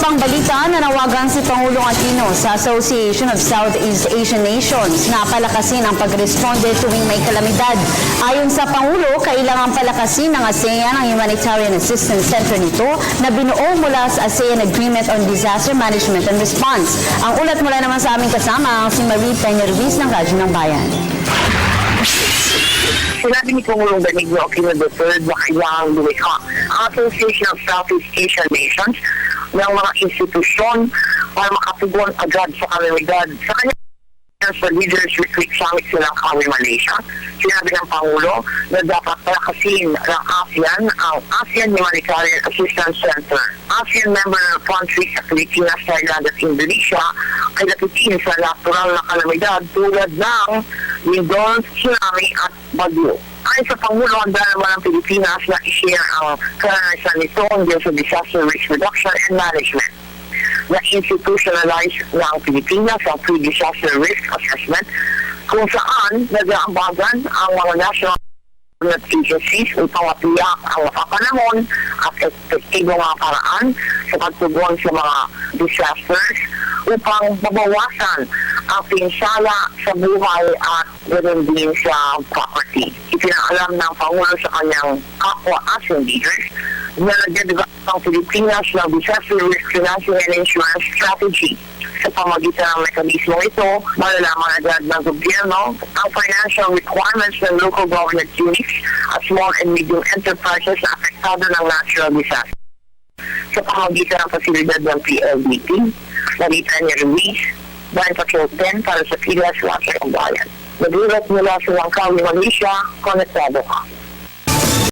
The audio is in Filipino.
pang balita, nanawagan si Pangulong Aquino sa Association of Southeast Asian Nations na palakasin ang pagresponde tuwing may kalamidad. Ayon sa Pangulo, kailangan palakasin ng ASEAN ang Humanitarian Assistance Center nito na binuo mula sa ASEAN Agreement on Disaster Management and Response. Ang ulat mula naman sa aming kasama, si Marie Peña Ruiz ng Radyo ng Bayan. Sinabi ni Pangulong Benigno Aquino III na kailangang lumikha ang Association of Southeast Asian Nations ng mga institusyon para makatugon agad sa kalamidad. Sa kanya sa Leaders Retreat Summit silang Kawi, Malaysia, sinabi ng Pangulo na dapat palakasin ng ASEAN ang ASEAN Humanitarian Assistance Center. ASEAN member countries sa Pilipinas, Thailand at Indonesia ay napitin sa natural na kalamidad tulad ng lindol, tsunami at bagyo. Ayon sa Pangulo, handa naman ang Pilipinas na i-share ang karanasan nito sa disaster risk reduction and management. Na-institutionalize ng Pilipinas ang pre-disaster risk assessment kung saan nag-aambagan ang mga national agencies upang matiyak ang mapapanahon at epektibong mga paraan sa pagtugon sa mga disasters upang mabawasan ang pinsala sa buhay at ganoon din sa property. Ipinaalam ng Pangulo sa kanyang kapwa ASEAN leaders na nag-develop ang Pilipinas ng Disaster Risk Financing and Insurance Strategy. Sa pamagitan ng mekanismo ito, malalaman agad ng gobyerno ang financial requirements ng local government units at small and medium enterprises na apektado ng natural disaster. Sa pamagitan ng pasilidad ng PLDT, Marie Peña Ruiz, Bayan Patrol 10 para sa Pilas, Radyo ng Bayan. Nagulat mula sa Langkawi, Malaysia, konektado ka.